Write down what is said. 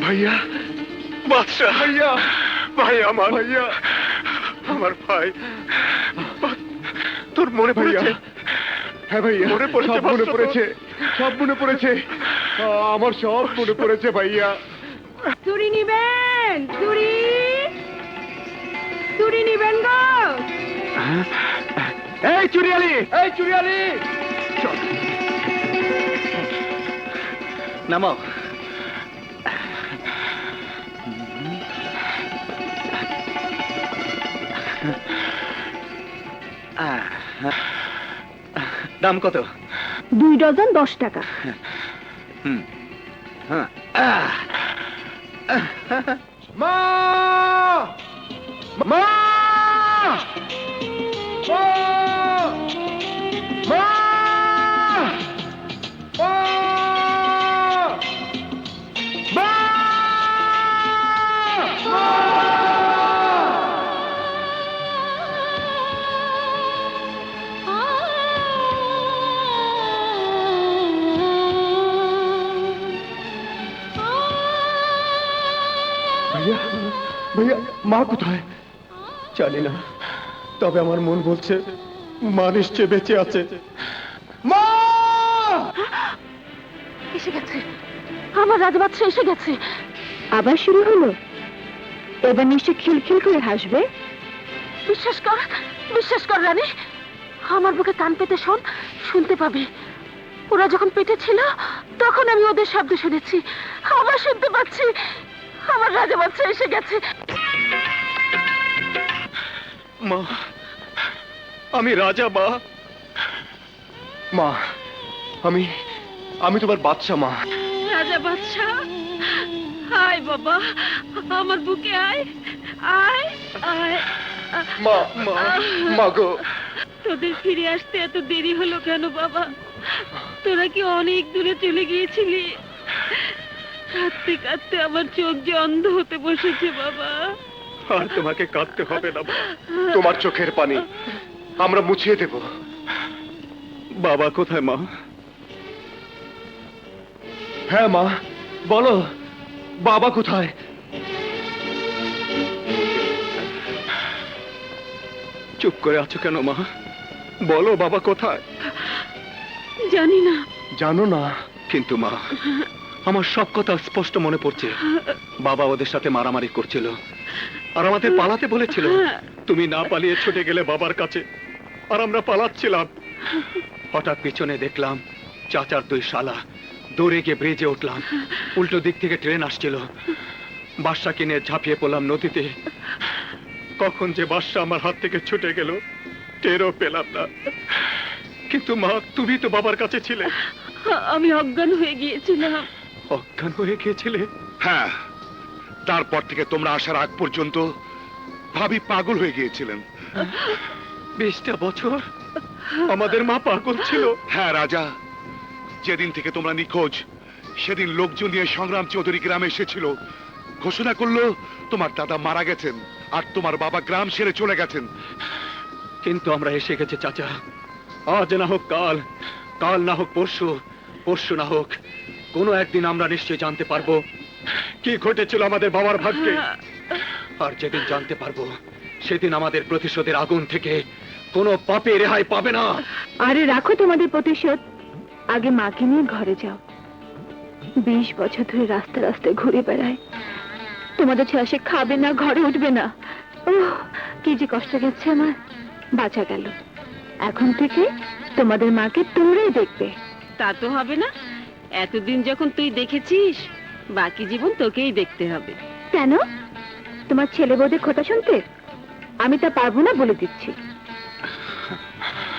ভাইয়া, বাদশা, ভাইয়া, ভাই আমার, ভাইয়া, আমার ভাই। তোর মনে ভাইয়া। পড়েছে? হ্যাঁ ভাইয়া, মনে পড়েছে, সব মনে বাদশা তোর? পড়েছে, সব মনে পড়েছে। আমার সব মনে পড়েছে ভাইয়া। চুরি নিবেন, চুরি চুরি নিবেন গো। এই চুরিয়ালি, এই চুরিয়ালি, চল। নামাও। দাম কত? 2 ডজন 10 টাকা। মা, মা, মা, মা, মা, ভাইয়া, ভাইয়া, মা কোথায় জানি না, তবে আমার মন বলছে মা নিশ্চয় বেঁচে আছে। মা! এসে গেছে, আমার রাজবাচ্চা এসে গেছে। আবার শুরু হলো? এবার নিশ্চয় খিলখিল করে হাসবে। বিশ্বাস কর রানী, আমার বুকে কান পেতে শোন, শুনতে পাবি। ওরা যখন পেটে ছিল তখন আমি ওদের শব্দ শুনেছি, আবার শুনতে পাচ্ছি। আমার রাজবাচ্চা এসে গেছে। মা, আমি রাজা। মা, মা, আমি তোমার বাদশা। মা, রাজা বাদশা, আয় বাবা, আমার বুকে আয়, আয় আয়। মা, মা, মা গো। তোদের ফিরে আসতে এত দেরি হলো কেন বাবা? তোরা কি অনেক দূরে চলে গিয়েছিলি? কাঁদতে কাঁদতে আমার চোখ যে অন্ধ হতে বসেছে বাবা। আর তোমাকে কাঁদতে হবে না। তোমার চোখের পানি আমরা মুছিয়ে দেব। বাবা কোথায়? মা, হ্যাঁ মা, বলো বাবা কোথায়? চুপ করে আছো কেন মা? বলো বাবা কোথায়? জানি না। জানো না? কিন্তু মা, আমার সব কথা স্পষ্ট মনে পড়ছে। বাবা ওদের সাথে মারামারি করছিল আর আমাদের পালাতে বলেছিল। তুমি না পালিয়ে ছুটে গেলে বাবার কাছে, আর আমরা পালাচ্ছিলাম। হঠাৎ পিছনে দেখলাম চাচার 2 শালা। দৌড়ে গিয়ে ব্রিজে উঠলাম। উল্টো দিক থেকে ট্রেন আসছিল। বাদশা কিনে ঝাঁপিয়ে পড়লাম নদীতে। কখন যে বাদশা আমার হাত থেকে ছুটে গেল টেরও পেলাম না। কিন্তু মা, তুমি তো বাবার কাছে ছিলে। আমি অজ্ঞান হয়ে গিয়েছিলাম। অজ্ঞান হয়ে গিয়েছিলে? হ্যাঁ, তারপর থেকে তোমরা আসার আগ পর্যন্ত ভাবি পাগল হয়ে গিয়েছিলেন। 20টা বছর আমাদের মা পাগল ছিল। হ্যাঁ রাজা, যেদিন থেকে তোমরা নিখোঁজ সেদিন লোকজন নিয়ে সংগ্রাম চৌধুরী গ্রামে এসেছিল। ঘোষণা করলো তোমার দাদা মারা গেছেন আর তোমার বাবা গ্রাম ছেড়ে চলে গেছেন। কিন্তু আমরা এসে গেছে চাচা। আজ না হোক কাল, কাল না হোক পরশু, পরশু না হোক কোনো একদিন আমরা নিশ্চয়ই জানতে পারবো কি ঘটেছিল আমাদের বাবার ভাগ্যে। আর যেদিন জানতে পারবো সেদিন আমাদের প্রতিশোধের আগুন থেকে কোনো পাপে রেহাই পাবে না। আরে রাখো তোমাদের প্রতিশোধ, আগে মাকে নিয়ে ঘরে যাও। 20 বছর ধরে রাস্তা রাস্তায় ঘুরে বেড়ায়, তোমাদের ছেলে সে খাবে না, ঘরে উঠবে না। ওহ, কি যে কষ্ট গেছে আমার। বাঁচা গেল। এখন থেকে তোমাদের মাকে তোমরাই দেখবে। তা তো হবে না, এতদিন যখন তুই দেখেছিস, বাকি জীবন তোকেই দেখতে হবে। কেন? তোমার ছেলে বউদের কথা শুনতে? আমি তা পারবো না বলে দিচ্ছি।